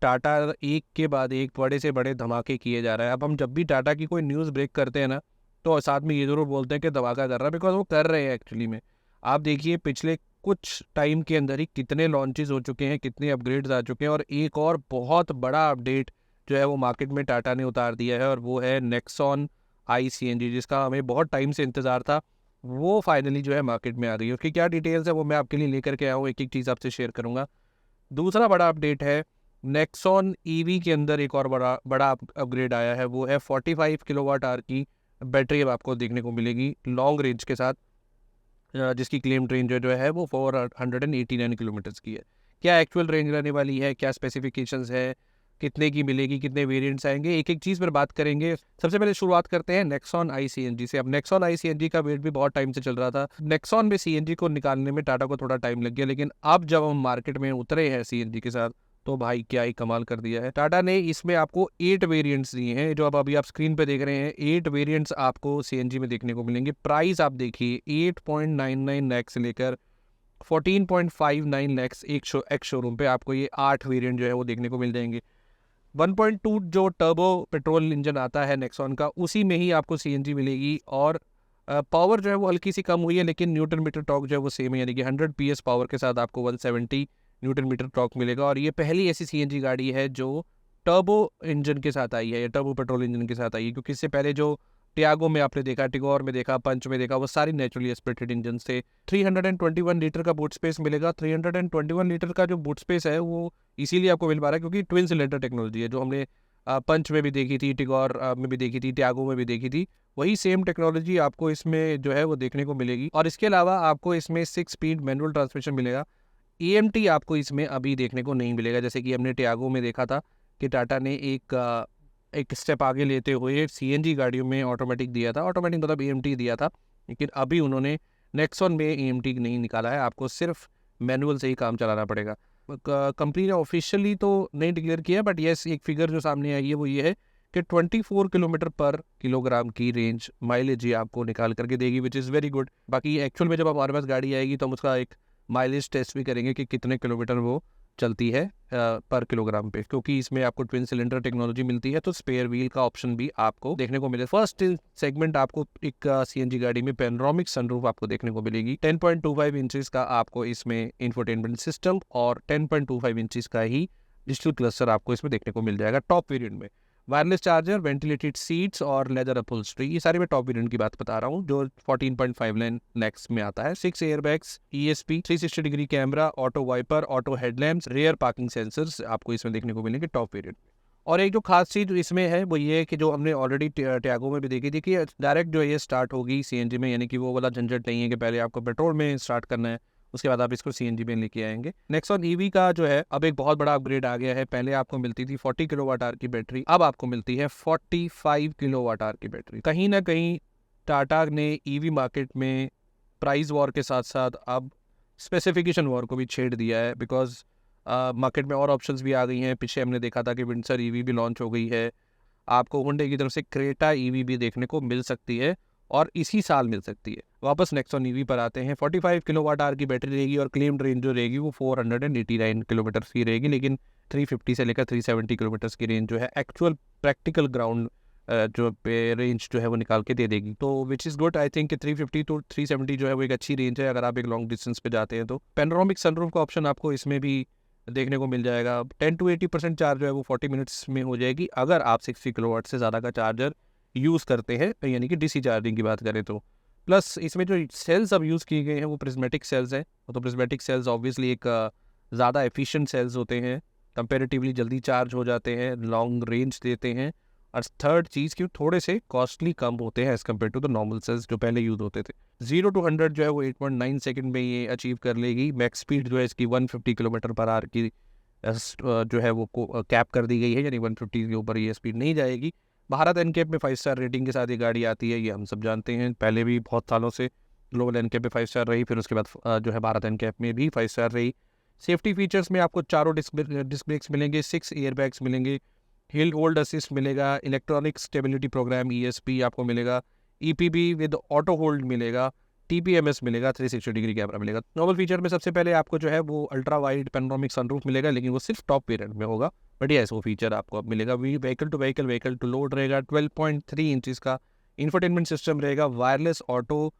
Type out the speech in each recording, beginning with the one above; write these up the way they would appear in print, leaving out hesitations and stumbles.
टाटा एक के बाद एक बड़े से बड़े धमाके किए जा रहा है। अब हम जब भी टाटा की कोई न्यूज़ ब्रेक करते हैं ना, तो साथ में ये ज़रूर बोलते हैं कि धमाका कर रहा है, बिकॉज वो कर रहे हैं एक्चुअली में। आप देखिए पिछले कुछ टाइम के अंदर ही कितने लॉन्चेस हो चुके हैं, कितने अपग्रेड्स आ चुके हैं, और एक और बहुत बड़ा अपडेट जो है वो मार्केट में टाटा ने उतार दिया है, और वो है नेक्सॉन ICNG, जिसका हमें बहुत टाइम से इंतज़ार था। वो फाइनली जो है मार्केट में आ गई है। उसकी क्या डिटेल्स है वो मैं आपके लिए लेकर के आया हूँ, एक एक चीज़ आपसे शेयर करूँगा। दूसरा बड़ा अपडेट है, नेक्सॉन EV के अंदर एक और बड़ा बड़ा अपग्रेड आया है, वो है 45 किलोवाट आवर की बैटरी अब आपको देखने को मिलेगी लॉन्ग रेंज के साथ, जिसकी क्लेम्ड रेंज जो है वो 489 किलोमीटर्स की है। क्या एक्चुअल रेंज रहने वाली है, क्या स्पेसिफिकेशंस है, कितने की मिलेगी, कितने वेरिएंट्स आएंगे, एक एक चीज़ पर बात करेंगे। सबसे पहले शुरुआत करते हैं नेक्सॉन ICNG से। अब नेक्सॉन ICNG का वेट भी बहुत टाइम से चल रहा था। नेक्सॉन में CNG को निकालने में टाटा को थोड़ा टाइम लग गया, लेकिन अब जब हम मार्केट में उतरे हैं CNG के साथ, तो भाई क्या ही कमाल कर दिया है। टाटा ने इसमें आपको 8 वेरिएंट्स दिए हैं, जो अब अभी आप स्क्रीन पे देख रहे हैं। 8 वेरिएंट्स आपको CNG में देखने को मिलेंगे। प्राइस आप देखिए 8.99 लाख से लेकर 14.59 लाख एक शोरूम पे आपको ये 8 वेरिएंट जो है वो देखने को मिल जाएंगे। 1.2 जो टर्बो पेट्रोल इंजन आता है नेक्सॉन का, उसी में ही आपको CNG मिलेगी, और पावर जो है वो हल्की सी कम हुई है, लेकिन न्यूटन मीटर टॉर्क जो है वो सेम है, यानी कि 100 PS पावर के साथ आपको 170 न्यूटन मीटर टॉर्क मिलेगा। और ये पहली ऐसी CNG गाड़ी है जो टर्बो इंजन के साथ आई है, या टर्बो पेट्रोल इंजन के साथ आई है, क्योंकि इससे पहले जो टियागो में आपने देखा, टिगोर में देखा, पंच में देखा, वो सारी नेचुरली एस्पिरेटेड इंजन थे। 321 लीटर का बूट स्पेस मिलेगा। 321 लीटर का जो बूट स्पेस है वो इसीलिए आपको मिल पा रहा है क्योंकि ट्विन सिलेंडर टेक्नोलॉजी है, जो हमने पंच में भी देखी थी, टिगोर में भी देखी थी, टियागो में भी देखी थी। वही सेम टेक्नोलॉजी आपको इसमें जो है वो देखने को मिलेगी। और इसके अलावा आपको इसमें 6 स्पीड मैनुअल ट्रांसमिशन मिलेगा। EMT आपको इसमें अभी देखने को नहीं मिलेगा, जैसे कि हमने टियागो में देखा था कि टाटा ने एक स्टेप आगे लेते हुए CNG गाड़ियों में ऑटोमेटिक दिया था, ऑटोमेटिक मतलब EMT दिया था, लेकिन अभी उन्होंने नेक्सॉन में EMT नहीं निकाला है, आपको सिर्फ मैनुअल से ही काम चलाना पड़ेगा। कंपनी ने ऑफिशियली तो नहीं डिक्लेयर किया, बट येस एक फिगर जो सामने आई है वो ये है कि 24 किलोमीटर पर किलोग्राम की रेंज माइलेज ये आपको निकाल करके देगी, विच इज़ वेरी गुड। बाकी एक्चुअल में जब हमारे पास गाड़ी आएगी तो हम उसका एक माइलेज टेस्ट भी करेंगे कि कितने किलोमीटर वो चलती है पर किलोग्राम पे, क्योंकि इसमें आपको ट्विन सिलेंडर टेक्नोलॉजी मिलती है, तो स्पेयर व्हील का ऑप्शन भी आपको देखने को मिले। फर्स्ट सेगमेंट आपको एक CNG गाड़ी में पैनोरामिक सनरूफ आपको देखने को मिलेगी। 10.25 इंचेस का आपको इसमें इंफोटेनमेंट सिस्टम और 10.25 इंचेस का ही डिजिटल क्लस्टर आपको इसमें देखने को मिल जाएगा टॉप वेरिएंट में। वायरलेस चार्जर, वेंटिलेटेड सीट्स और लेदर अपहोल्स्ट्री, ये सारे मैं टॉप वेरिएंट की बात बता रहा हूँ, जो 14.59 लाख में आता है। 6 airbags, ESP, 360 degree camera, auto wiper, auto headlamps, rear parking sensors आपको इसमें देखने को मिलेंगे टॉप वेरिएंट में। और एक जो खास चीज इसमें है वो ये है कि जो हमने ऑलरेडी टियागो में भी देखी थी कि डायरेक्ट जो ये स्टार्ट होगी CNG में, यानी कि वो वाला झंझट नहीं है कि पहले आपको पेट्रोल में स्टार्ट करना है, उसके बाद आप इसको CNG में लेके आएंगे। नेक्सॉन EV का जो है अब एक बहुत बड़ा अपग्रेड आ गया है। पहले आपको मिलती थी 40 किलोवाट आवर की बैटरी, अब आपको मिलती है 45 किलोवाट आवर की बैटरी। कहीं ना कहीं टाटा ने EV मार्केट में प्राइस वॉर के साथ साथ अब स्पेसिफिकेशन वॉर को भी छेड़ दिया है, बिकॉज मार्केट में और ऑप्शंस भी आ गई हैं। पीछे हमने देखा था कि विंडसर EV भी लॉन्च हो गई है। आपको हुंडई की तरफ से क्रेटा EV भी देखने को मिल सकती है, और इसी साल मिल सकती है। वापस नेक्सॉन EV पर आते हैं। 45 किलोवाट आवर की बैटरी रहेगी, और क्लेम्ड रेंज जो रहेगी वो 489 किलोमीटर की रहेगी, लेकिन 350 से लेकर 370 किलोमीटर की रेंज जो है एक्चुअल प्रैक्टिकल ग्राउंड जो पे रेंज जो है वो निकाल के दे देगी, तो which is good. I think 350 to 370 जो है वो एक अच्छी रेंज है अगर आप एक लॉन्ग डिस्टेंस पे जाते हैं तो। पैनोरामिक सनरूफ का ऑप्शन आपको इसमें भी देखने को मिल जाएगा। 10 to 80% चार्ज जो है वो 40 मिनट्स में हो जाएगी, अगर आप 60 किलोवाट से ज़्यादा का चार्जर यूज़ करते हैं, यानी कि DC चार्जिंग की बात करें तो। प्लस इसमें जो सेल्स अब यूज़ किए गए हैं वो प्रिज्मेटिक सेल्स हैं, तो प्रिज्मेटिक सेल्स ऑब्वियसली एक ज़्यादा एफिशिएंट सेल्स होते हैं, कंपेरेटिवली जल्दी चार्ज हो जाते हैं, लॉन्ग रेंज देते हैं, और थर्ड चीज़ कि थोड़े से कॉस्टली कम होते हैं as compare to the normal sales जो पहले यूज़ होते थे। 0 to 100 जो है वो 8.9 सेकंड में ये अचीव कर लेगी। मैक्स स्पीड जो है इसकी 150 किलोमीटर पर आवर की जो है वो कैप कर दी गई है, यानी 150 के ऊपर ये स्पीड नहीं जाएगी। भारत NCAP में 5 स्टार रेटिंग के साथ ये गाड़ी आती है, ये हम सब जानते हैं। पहले भी बहुत सालों से ग्लोबल NCAP में 5 स्टार रही, फिर उसके बाद जो है भारत NCAP में भी 5 स्टार रही। सेफ्टी फीचर्स में आपको चारों डिस्क ब्रेक्स मिलेंगे, 6 एयरबैग्स मिलेंगे, हिल होल्ड असिस्ट मिलेगा, इलेक्ट्रॉनिक स्टेबिलिटी प्रोग्राम ESP आपको मिलेगा, EPB विद ऑटो होल्ड मिलेगा, TPMS मिलेगा, 360 डिग्री कैमरा मिलेगा। नॉर्मल फीचर में सबसे पहले आपको जो है वो अल्ट्रा वाइड पेनोरामिक सनरूफ मिलेगा, लेकिन वो सिर्फ टॉप वेरिएंट में होगा। बट यस, वो फीचर आपको अब मिलेगा। व्हीकल टू लोड रहेगा। 12.3 इंचज़ का इंफोटेनमेंट सिस्टम रहेगा। वायरलेस ऑटो,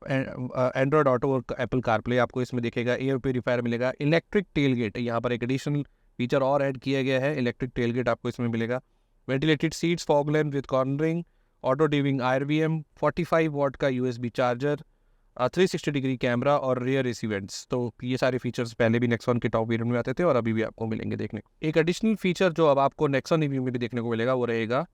एंड्रॉयड ऑटो और एप्पल कारप्ले आपको इसमें दिखेगा। एयर प्योरीफायर मिलेगा। इलेक्ट्रिक टेलगेट, यहाँ पर एक एडिशनल फीचर और ऐड किया गया है, इलेक्ट्रिक टेलगेट आपको इसमें मिलेगा। Ventilated seats, fog lamp with cornering, auto dimming IRVM, 45 watt का USB चार्जर, 360 डिग्री कैमरा और रियर AC वेंट्स। तो ये सारे फीचर्स पहले भी नेक्सॉन के टॉप वेरिएंट में आते थे और अभी भी आपको मिलेंगे देखने को। एक एडिशनल फीचर जो अब आपको नेक्सॉन EV में भी देखने को मिलेगा वो रहेगा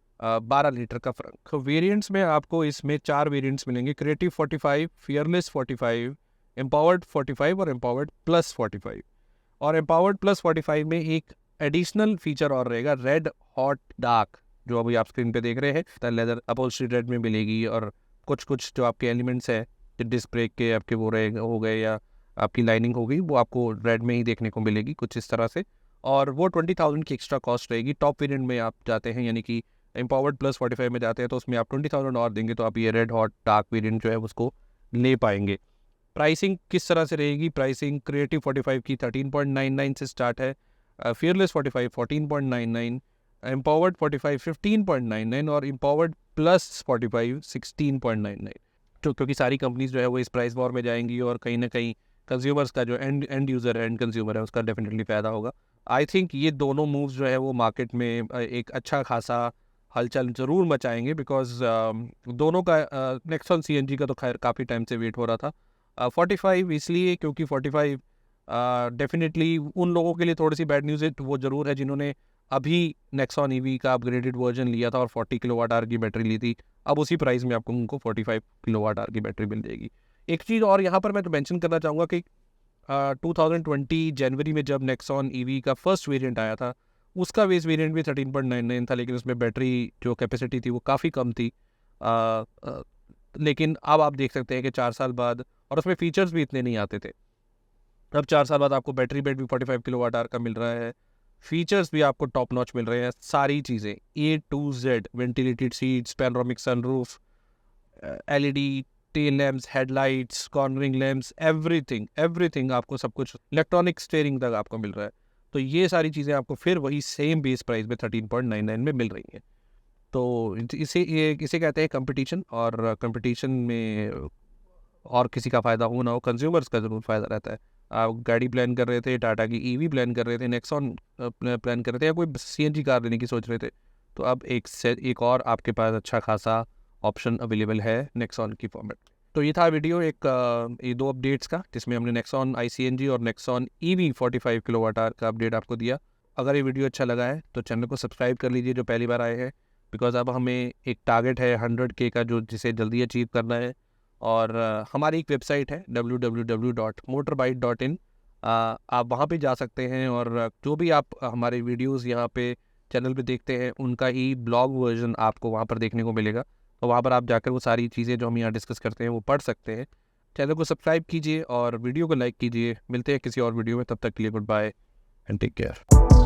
12 लीटर का फ्रंट। वेरिएंट्स में आपको इसमें 4 वेरिएंट्स मिलेंगे, क्रिएटिव 45, फियरलेस 45, एम्पावर्ड 45 और एम्पावर्ड प्लस 45। और एम्पावर्ड प्लस 45 में एक एडिशनल फीचर और रहेगा, रेड हॉट डार्क, जो अभी आप स्क्रीन पे देख रहे हैं। लेदर अपहोल्स्ट्री रेड में मिलेगी और कुछ जो आपके एलिमेंट्स है, डिस्क ब्रेक के आपके वो रहे हो गए या आपकी लाइनिंग हो गई, वो आपको रेड में ही देखने को मिलेगी कुछ इस तरह से। और वो 20,000 की एक्स्ट्रा कॉस्ट रहेगी। टॉप वेरिएंट में आप जाते हैं, यानी कि एम्पावर्ड प्लस 45 में जाते हैं, तो उसमें आप 20,000 और देंगे तो आप ये रेड हॉट डार्क वेरिएंट जो है उसको ले पाएंगे। प्राइसिंग किस तरह से रहेगी? प्राइसिंग क्रिएटिव 45 की 13.99 से स्टार्ट है, फियरलेस 45 14.99, एम्पावर्ड 45 15.99 और एम्पावर्ड प्लस 45 16.99। तो क्योंकि सारी कंपनीज जो है वो इस प्राइस वॉर में जाएंगी और कहीं ना कहीं कंज्यूमर्स का जो एंड यूज़र है, एंड कंज्यूमर है, उसका डेफिनेटली फ़ायदा होगा। आई थिंक ये दोनों मूव्स जो है वो मार्केट में एक अच्छा खासा हलचल ज़रूर मचाएंगे, बिकॉज दोनों का नेक्सॉन CNG का तो खैर काफ़ी टाइम से वेट हो रहा था। 45 इसलिए क्योंकि 45 डेफिनेटली उन लोगों के लिए थोड़ी सी बैड न्यूज़ है, वो ज़रूर है जिन्होंने अभी नेक्सॉन EV का अपग्रेडेड वर्जन लिया था और 40 किलोवाट आवर की बैटरी ली थी। अब उसी प्राइस में आपको उनको 45 किलोवाट आवर की बैटरी मिल जाएगी। एक चीज़ और यहाँ पर मैं तो मेंशन करना चाहूँगा कि 2020 जनवरी में जब नेक्सॉन EV का फर्स्ट वेरिएंट आया था, उसका बेस वेरिएंट भी 13.99 था, लेकिन उसमें बैटरी जो कैपेसिटी थी वो काफ़ी कम थी। लेकिन अब आप देख सकते हैं कि 4 साल बाद, और उसमें फीचर्स भी इतने नहीं आते थे, अब 4 साल बाद आपको बैटरी बेड भी 45 किलोवाट आवर का मिल रहा है। फीचर्स भी आपको टॉप नॉच मिल रहे हैं, सारी चीज़ें A to Z, ventilated seats, panoramic sunroof, LED tail lamps, headlights, cornering lamps, everything आपको सब कुछ, इलेक्ट्रॉनिक स्टीयरिंग तक आपको मिल रहा है। तो ये सारी चीज़ें आपको फिर वही सेम बेस प्राइस में 13.99 में मिल रही हैं। तो इसे कहते हैं कंपटीशन, और कंपटीशन में और किसी का फ़ायदा हो ना हो, कंज्यूमर्स का ज़रूर फ़ायदा रहता है। आप गाड़ी प्लान कर रहे थे, टाटा की EV प्लान कर रहे थे, नेक्सॉन प्लान कर रहे थे, या कोई CNG कार लेने की सोच रहे थे, तो अब एक और आपके पास अच्छा खासा ऑप्शन अवेलेबल है नेक्सॉन की फॉर्मेट। तो ये था वीडियो ये 2 अपडेट्स का, जिसमें हमने नेक्सॉन ICNG और नेक्सॉन EV 45 किलोवाट आवर का अपडेट आपको दिया। अगर ये वीडियो अच्छा लगा है तो चैनल को सब्सक्राइब कर लीजिए जो पहली बार आए हैं, बिकॉज अब हमें एक टारगेट है 100K का, जो जिसे जल्दी अचीव करना है। और हमारी एक वेबसाइट है www.motorbite.in, आप वहाँ पे जा सकते हैं, और जो भी आप हमारे वीडियोस यहाँ पे चैनल पे देखते हैं उनका ही ब्लॉग वर्जन आपको वहाँ पर देखने को मिलेगा। तो वहाँ पर आप जाकर वो सारी चीज़ें जो हम यहाँ डिस्कस करते हैं वो पढ़ सकते हैं। चैनल को सब्सक्राइब कीजिए और वीडियो को लाइक कीजिए। मिलते हैं किसी और वीडियो में, तब तक के लिए goodbye and take care.